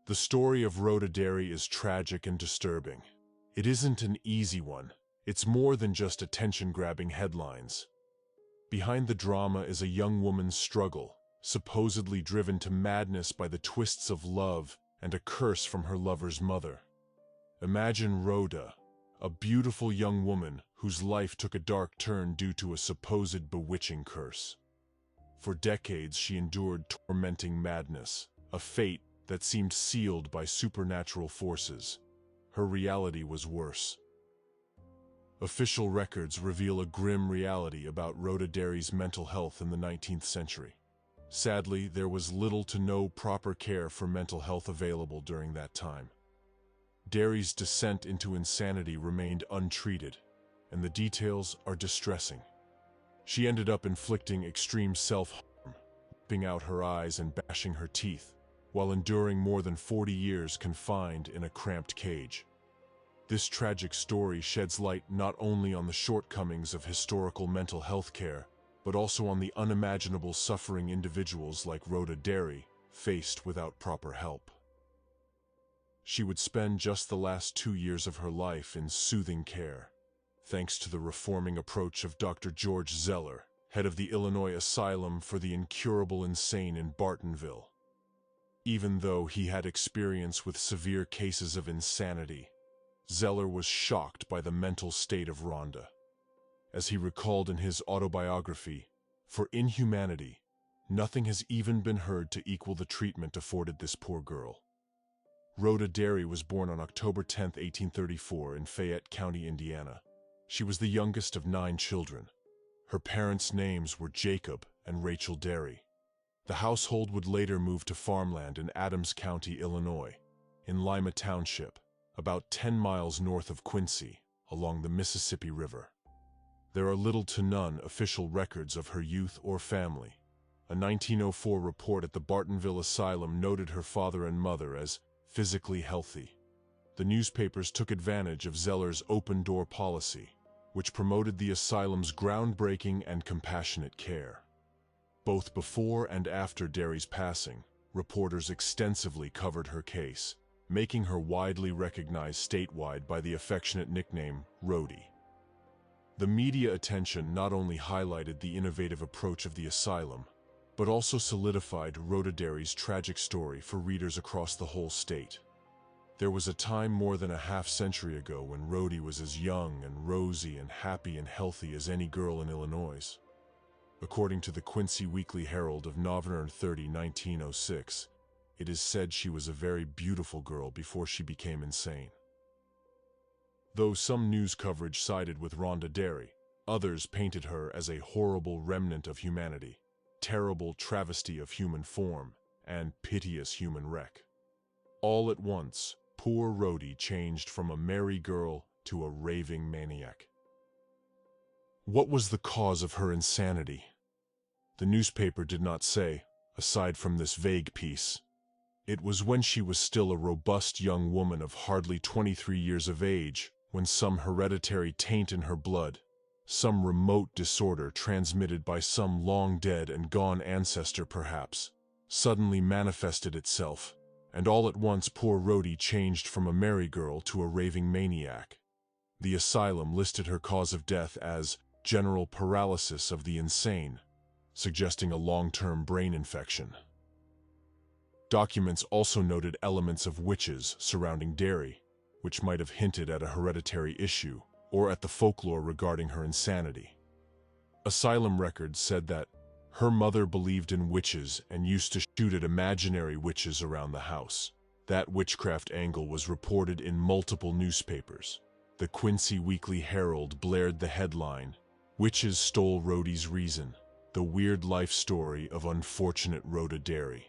The story of Rhoda Derry is tragic and disturbing. It isn't an easy one. It's more than just attention-grabbing headlines. Behind the drama is a young woman's struggle, supposedly driven to madness by the twists of love and a curse from her lover's mother. Imagine Rhoda, a beautiful young woman whose life took a dark turn due to a supposed bewitching curse. For decades she endured tormenting madness, a fate that seemed sealed by supernatural forces. Her reality was worse. Official records reveal a grim reality about Rhoda Derry's mental health in the 19th century. Sadly, there was little to no proper care for mental health available during that time. Derry's descent into insanity remained untreated, and the details are distressing. She ended up inflicting extreme self-harm, ripping out her eyes and bashing her teeth, while enduring more than 40 years confined in a cramped cage. This tragic story sheds light not only on the shortcomings of historical mental health care, but also on the unimaginable suffering individuals like Rhoda Derry faced without proper help. She would spend just the last 2 years of her life in soothing care, thanks to the reforming approach of Dr. George Zeller, head of the Illinois Asylum for the Incurable Insane in Bartonville. Even though he had experience with severe cases of insanity, Zeller was shocked by the mental state of Rhonda. As he recalled in his autobiography, "For inhumanity, nothing has even been heard to equal the treatment afforded this poor girl." Rhoda Derry was born on October 10, 1834 in Fayette County, Indiana. She was the youngest of 9 children. Her parents' names were Jacob and Rachel Derry. The household would later move to farmland in Adams County, Illinois, in Lima Township, about 10 miles north of Quincy, along the Mississippi River. There are little to none official records of her youth or family. A 1904 report at the Bartonville Asylum noted her father and mother as physically healthy. The newspapers took advantage of Zeller's open-door policy, which promoted the asylum's groundbreaking and compassionate care. Both before and after Derry's passing, reporters extensively covered her case, making her widely recognized statewide by the affectionate nickname Rhody. The media attention not only highlighted the innovative approach of the asylum, but also solidified Rhoda Derry's tragic story for readers across the whole state. There was a time more than a half-century ago when Rhody was as young and rosy and happy and healthy as any girl in Illinois. According to the Quincy Weekly Herald of November 30, 1906, it is said she was a very beautiful girl before she became insane. Though some news coverage sided with Rhoda Derry, others painted her as a horrible remnant of humanity, terrible travesty of human form, and piteous human wreck. All at once, poor Rhody changed from a merry girl to a raving maniac. What was the cause of her insanity? The newspaper did not say, aside from this vague piece. It was when she was still a robust young woman of hardly 23 years of age, when some hereditary taint in her blood, some remote disorder transmitted by some long-dead and gone ancestor perhaps, suddenly manifested itself, and all at once poor Rhody changed from a merry girl to a raving maniac. The asylum listed her cause of death as general paralysis of the insane, suggesting a long-term brain infection. Documents also noted elements of witches surrounding Derry, which might have hinted at a hereditary issue or at the folklore regarding her insanity. Asylum records said that her mother believed in witches and used to shoot at imaginary witches around the house. That witchcraft angle was reported in multiple newspapers. The Quincy Weekly Herald blared the headline, "Witches Stole Rhody's Reason, the Weird Life Story of Unfortunate Rhoda Derry."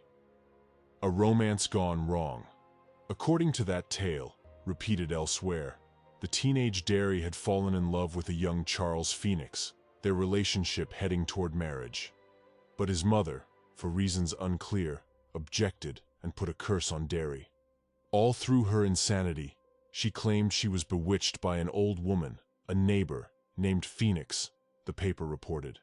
A romance gone wrong. According to that tale, repeated elsewhere, the teenage Derry had fallen in love with a young Charles Phoenix, their relationship heading toward marriage. But his mother, for reasons unclear, objected and put a curse on Derry. All through her insanity, she claimed she was bewitched by an old woman, a neighbor, named Phoenix, the paper reported.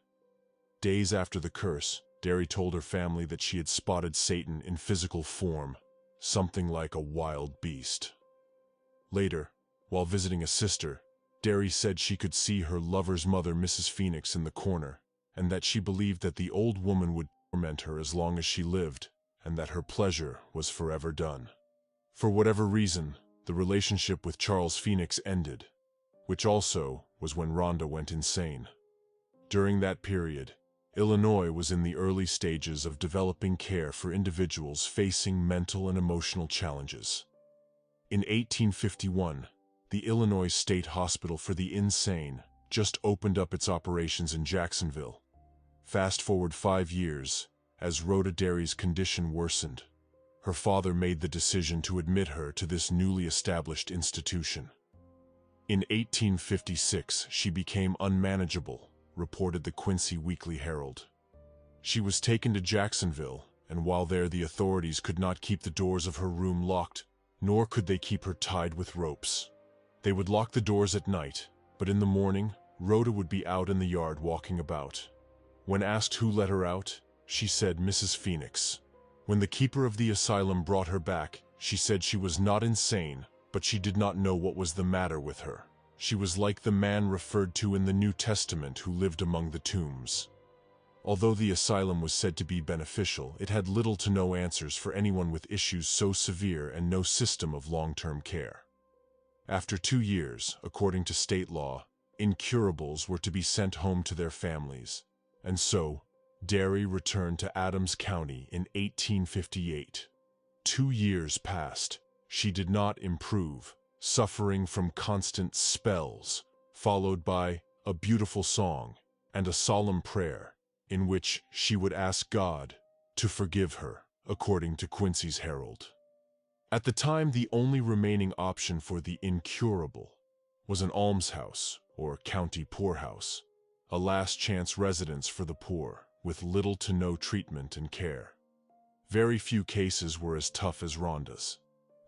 Days after the curse, Derry told her family that she had spotted Satan in physical form, something like a wild beast. Later, while visiting a sister, Derry said she could see her lover's mother, Mrs. Phoenix, in the corner, and that she believed that the old woman would torment her as long as she lived, and that her pleasure was forever done. For whatever reason, the relationship with Charles Phoenix ended, which also was when Rhonda went insane. During that period, Illinois was in the early stages of developing care for individuals facing mental and emotional challenges. In 1851, the Illinois State Hospital for the Insane just opened up its operations in Jacksonville. Fast forward 5 years, as Rhoda Derry's condition worsened, her father made the decision to admit her to this newly established institution. In 1856, she became unmanageable, reported the Quincy Weekly Herald. She was taken to Jacksonville, and while there the authorities could not keep the doors of her room locked, nor could they keep her tied with ropes. They would lock the doors at night, but in the morning, Rhoda would be out in the yard walking about. When asked who let her out, she said Mrs. Phoenix. When the keeper of the asylum brought her back, she said she was not insane, but she did not know what was the matter with her. She was like the man referred to in the New Testament who lived among the tombs. Although the asylum was said to be beneficial, it had little to no answers for anyone with issues so severe and no system of long-term care. After 2 years, according to state law, incurables were to be sent home to their families, and so, Derry returned to Adams County in 1858. 2 years passed. She did not improve, suffering from constant spells, followed by a beautiful song and a solemn prayer, in which she would ask God to forgive her, according to Quincy's Herald. At the time, the only remaining option for the incurable was an almshouse or county poorhouse, a last-chance residence for the poor, with little to no treatment and care. Very few cases were as tough as Rhonda's.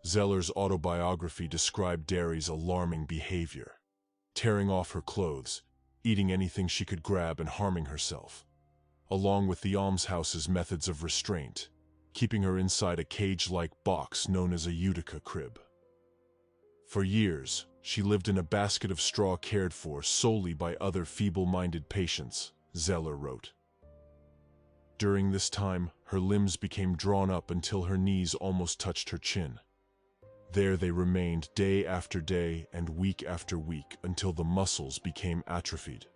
Zeller's autobiography described Derry's alarming behavior, tearing off her clothes, eating anything she could grab, and harming herself, along with the almshouse's methods of restraint, keeping her inside a cage-like box known as a Utica crib. For years, she lived in a basket of straw cared for solely by other feeble-minded patients, Zeller wrote. During this time, her limbs became drawn up until her knees almost touched her chin. There they remained day after day and week after week until the muscles became atrophied.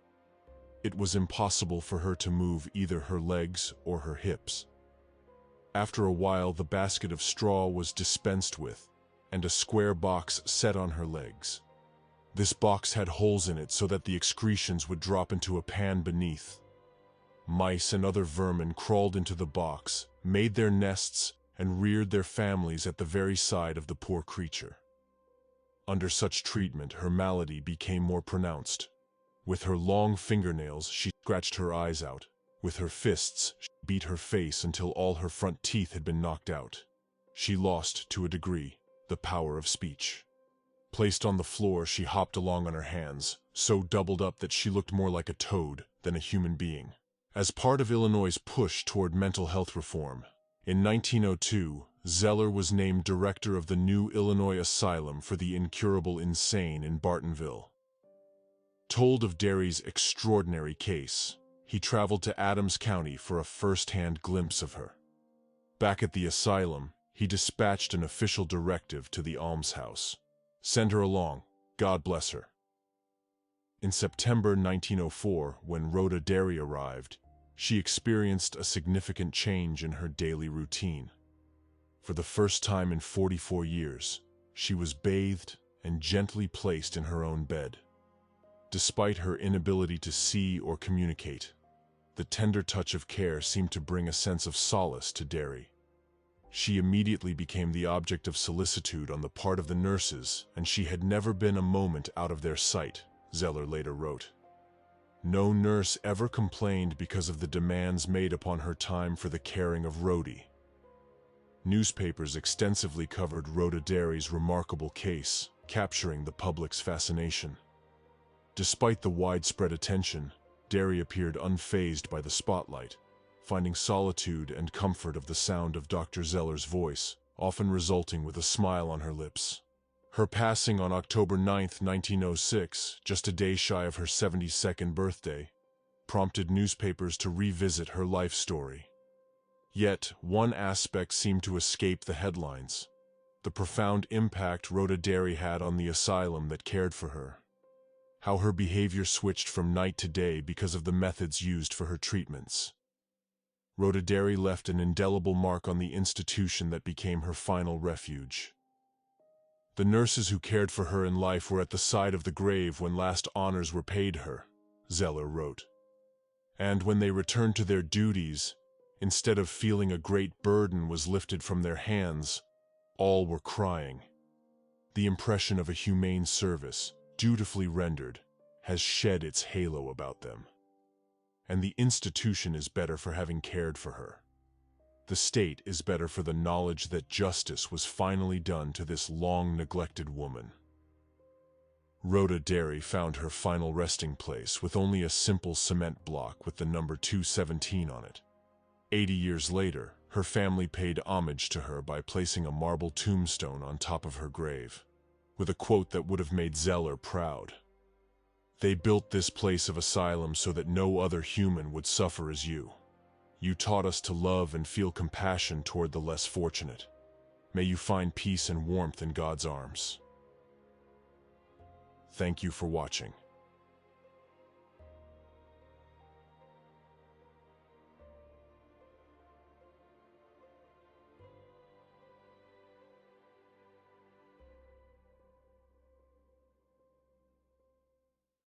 It was impossible for her to move either her legs or her hips. After a while, the basket of straw was dispensed with, and a square box set on her legs. This box had holes in it so that the excretions would drop into a pan beneath. Mice and other vermin crawled into the box, made their nests, and reared their families at the very side of the poor creature. Under such treatment, her malady became more pronounced. With her long fingernails, she scratched her eyes out. With her fists, she beat her face until all her front teeth had been knocked out. She lost, to a degree, the power of speech. Placed on the floor, she hopped along on her hands, so doubled up that she looked more like a toad than a human being. As part of Illinois' push toward mental health reform, in 1902, Zeller was named director of the new Illinois Asylum for the Incurable Insane in Bartonville. Told of Derry's extraordinary case, he traveled to Adams County for a first-hand glimpse of her. Back at the asylum, he dispatched an official directive to the almshouse. "Send her along. God bless her." In September 1904, when Rhoda Derry arrived, she experienced a significant change in her daily routine. For the first time in 44 years, she was bathed and gently placed in her own bed. Despite her inability to see or communicate, the tender touch of care seemed to bring a sense of solace to Derry. She immediately became the object of solicitude on the part of the nurses, and she had never been a moment out of their sight, Zeller later wrote. No nurse ever complained because of the demands made upon her time for the caring of Rhodey. Newspapers extensively covered Rhoda Derry's remarkable case, capturing the public's fascination. Despite the widespread attention, Derry appeared unfazed by the spotlight, finding solitude and comfort of the sound of Dr. Zeller's voice, often resulting with a smile on her lips. Her passing on October 9, 1906, just a day shy of her 72nd birthday, prompted newspapers to revisit her life story. Yet, one aspect seemed to escape the headlines: the profound impact Rhoda Derry had on the asylum that cared for her. How her behavior switched from night to day because of the methods used for her treatments. Rhoda Derry left an indelible mark on the institution that became her final refuge. The nurses who cared for her in life were at the side of the grave when last honors were paid her, Zeller wrote. And when they returned to their duties, instead of feeling a great burden was lifted from their hands, all were crying. The impression of a humane service, dutifully rendered, has shed its halo about them. And the institution is better for having cared for her. The state is better for the knowledge that justice was finally done to this long-neglected woman. Rhoda Derry found her final resting place with only a simple cement block with the number 217 on it. 80 years later, her family paid homage to her by placing a marble tombstone on top of her grave, with a quote that would have made Zeller proud. "They built this place of asylum so that no other human would suffer as you. You taught us to love and feel compassion toward the less fortunate. May you find peace and warmth in God's arms." Thank you for watching.